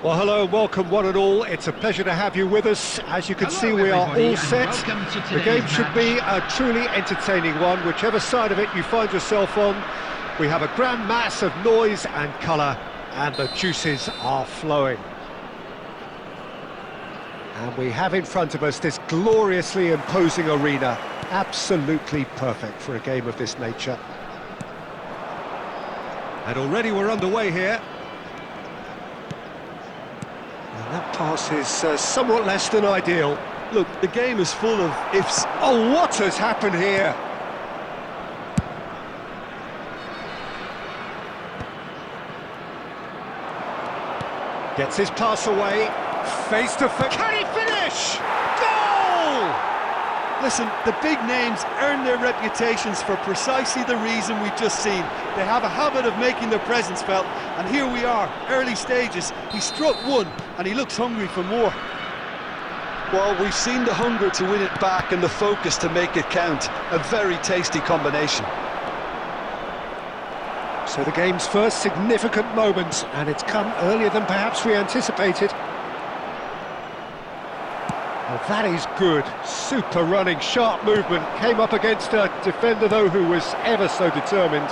Well, hello and welcome one and all. It's a pleasure to have you with us. As you can see, we are all set. The game should be a truly entertaining one, whichever side of it you find yourself on. We have a grand mass of noise and colour, and the juices are flowing. And we have in front of us this gloriously imposing arena, absolutely perfect for a game of this nature. And already we're underway here. And that pass is somewhat less than ideal. Look, the game is full of ifs. Oh, what has happened here? Gets his pass away, face to face. Can he finish? Goal! Listen, the big names earn their reputations for precisely the reason we've just seen. They have a habit of making their presence felt, and here we are, early stages. He struck one, and he looks hungry for more. Well, we've seen the hunger to win it back and the focus to make it count. A very tasty combination. So the game's first significant moment, and it's come earlier than perhaps we anticipated. Well, that is good. Super running, sharp movement. Came up against a defender, though, who was ever so determined.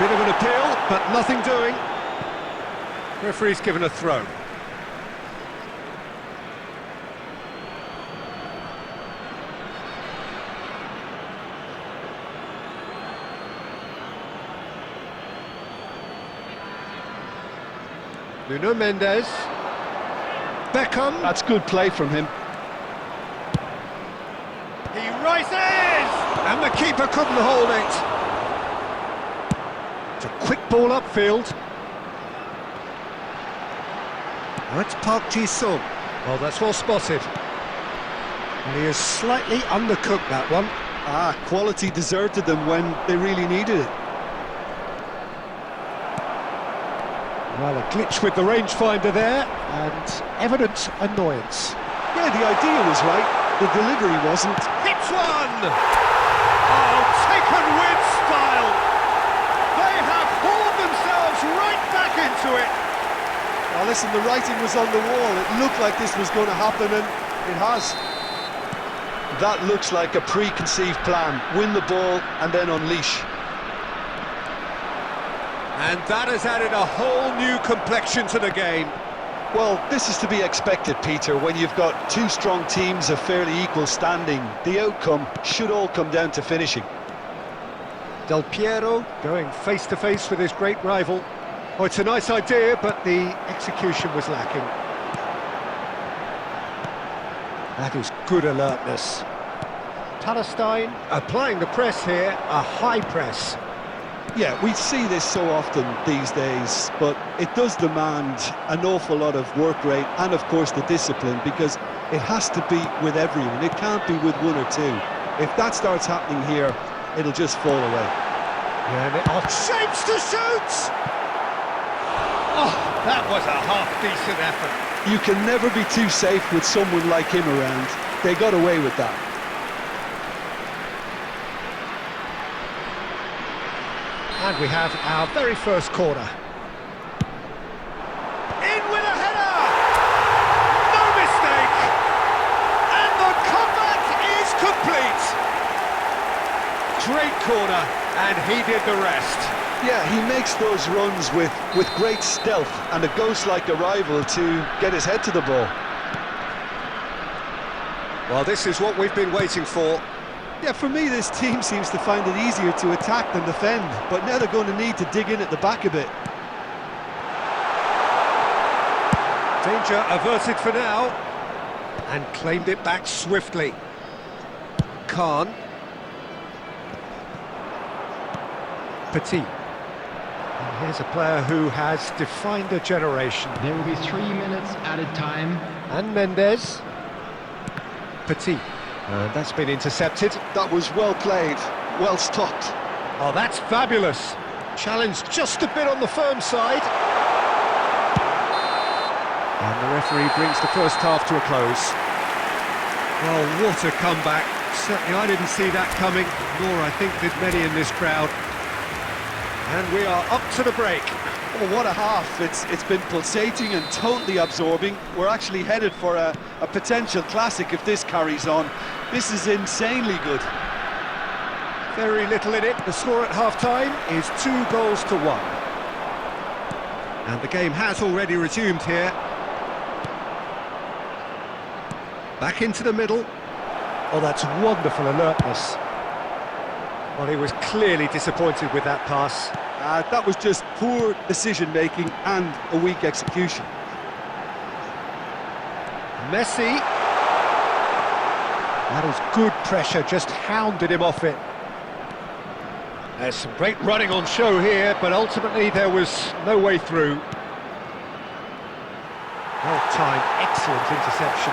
Bit of an appeal, but nothing doing. Referee's given a throw. Nuno Mendes. Beckham. That's good play from him. He rises! And the keeper couldn't hold it. It's a quick ball upfield. Now it's Park Ji-sung. Well, that's well spotted. And he is slightly undercooked, that one. Quality deserted them when they really needed it. Well, a glitch with the rangefinder there, and evident annoyance. Yeah, the idea was right, the delivery wasn't. Hits one! Oh, taken with style! They have hauled themselves right back into it! Well, listen, the writing was on the wall. It looked like this was going to happen, and it has. That looks like a preconceived plan. Win the ball and then unleash. And that has added a whole new complexion to the game. Well, this is to be expected, Peter, when you've got two strong teams of fairly equal standing. The outcome should all come down to finishing. Del Piero going face-to-face with his great rival. Oh, it's a nice idea, but the execution was lacking. That is good alertness. Palestine applying the press here, a high press. Yeah, we see this so often these days, but it does demand an awful lot of work rate and, of course, the discipline, because it has to be with everyone. It can't be with one or two. If that starts happening here, it'll just fall away. Yeah, and shapes to shoot! Oh, that was a half-decent effort. You can never be too safe with someone like him around. They got away with that. And we have our very first corner. In with a header! No mistake! And the comeback is complete! Great corner, and he did the rest. Yeah, he makes those runs with great stealth and a ghost-like arrival to get his head to the ball. Well, this is what we've been waiting for. Yeah, for me, this team seems to find it easier to attack than defend, but now they're going to need to dig in at the back a bit. Danger averted for now, and claimed it back swiftly. Khan. Petit. And here's a player who has defined a generation. There will be 3 minutes added time. And Mendes. Petit. That's been intercepted. That was well played, well stopped. Oh, that's fabulous. Challenged just a bit on the firm side. And the referee brings the first half to a close. Well, what a comeback. Certainly I didn't see that coming, nor I think did many in this crowd. And we are up to the break. Oh, what a half. It's been pulsating and totally absorbing. We're actually headed for a potential classic if this carries on. This is insanely good. Very little in it. The score at half-time is 2-1. And the game has already resumed here. Back into the middle. Oh, that's wonderful alertness. Well, he was clearly disappointed with that pass. That was just poor decision-making and a weak execution. Messi. That was good pressure, just hounded him off it. There's some great running on show here, but ultimately there was no way through. Well-timed, excellent interception.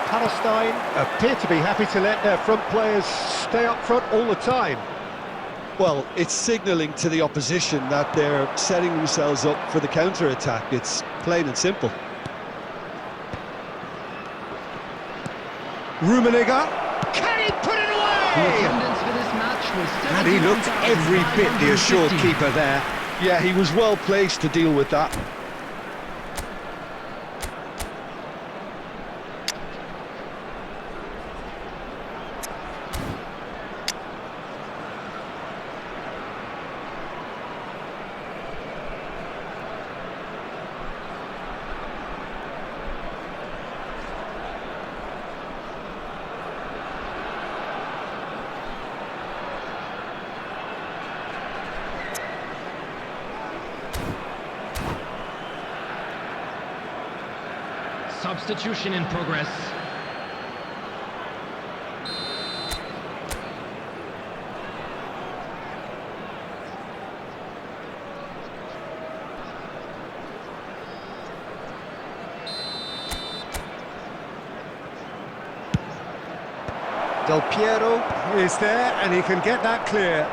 Palestine appear to be happy to let their front players stay up front all the time. Well, it's signalling to the opposition that they're setting themselves up for the counter-attack. It's plain and simple. Rummenigge, can he put it The away? attendance for this match was And he looked every bit the assured 71,550. keeper there. Yeah, he was well placed to deal with that. Substitution in progress. Del Piero is there and he can get that clear.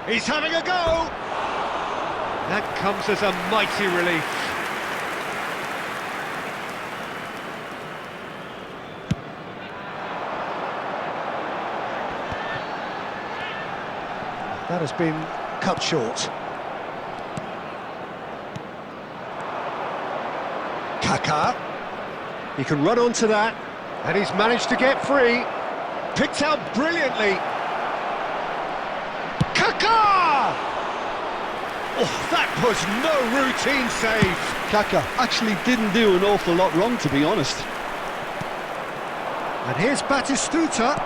He's having a go! That comes as a mighty relief. That has been cut short. Kaká. He can run onto that, and he's managed to get free. Picked out brilliantly. Kaká! Oh, that was no routine save. Kaká actually didn't do an awful lot wrong, to be honest. And here's Batistuta.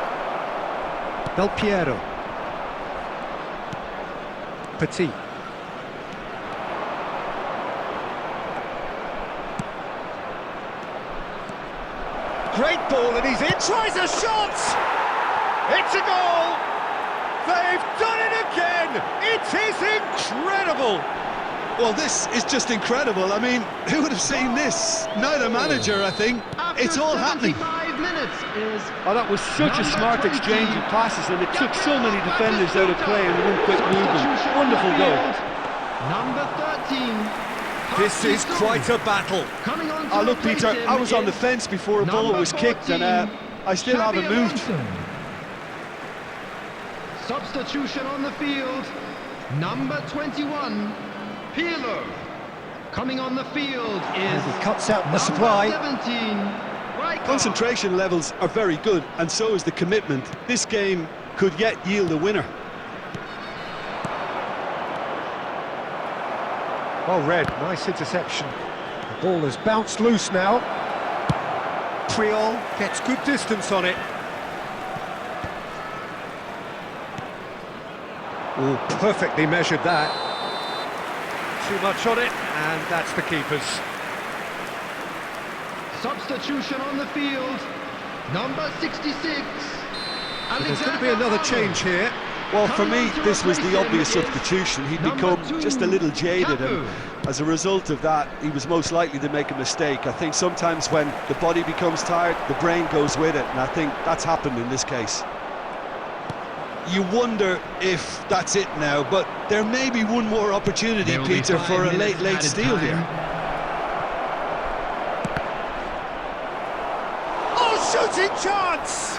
Del Piero. Petit. Great ball and he's in, tries a shot! It's a goal! They've done it again! It is incredible! Well, this is just incredible. I mean, who would have seen this? Neither manager, I think. After It's all happening. 75 minutes is Oh, that was such a smart exchange of passes, and it took so many defenders out of play in one quick movement. substitution on Wonderful the goal. field. Number 13. This is quite a battle. Coming on to Oh, look, replace Peter, him I was on the is fence before a ball number was kicked, and 14, I still Xabi haven't moved. Alonso. Substitution on the field. Number 21, Pirlo. Coming on the field is He cuts out the number supply. 17, Rijkaard. Concentration levels are very good, and so is the commitment. This game could yet yield a winner. Well read, nice interception. The ball has bounced loose now. Puyol gets good distance on it. Oh, perfectly measured that. Too much on it, and that's the keeper's. Substitution on the field. Number 66. There's going to be another change here. Well, for me, this was the obvious substitution. He'd become just a little jaded, and as a result of that, he was most likely to make a mistake. I think sometimes when the body becomes tired, the brain goes with it, and I think that's happened in this case. You wonder if that's it now, but there may be one more opportunity, There will be Peter, 5 for a minutes late added steal time. here. Oh, shooting chance!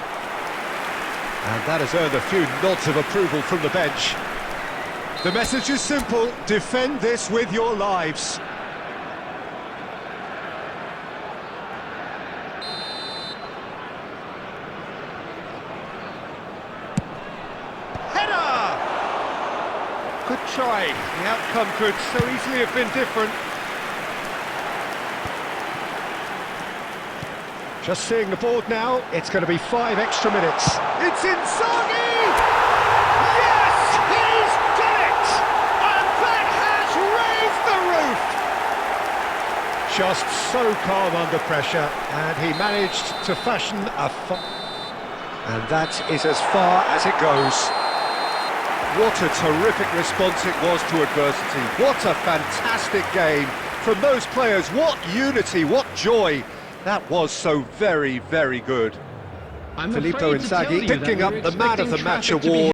And that has earned a few nods of approval from the bench. The message is simple: defend this with your lives. Header! Good try. The outcome could so easily have been different. Just seeing the board now, it's going to be 5 extra minutes. It's Inzaghi! Yes, he's done it! And that has raised the roof! Just so calm under pressure, and he managed to fashion a... And that is as far as it goes. What a terrific response it was to adversity. What a fantastic game from those players. What unity, what joy. That was so very, very good. I'm Filippo afraid to tell Inzaghi you that picking we up were the Man of the expecting Match traffic to be award.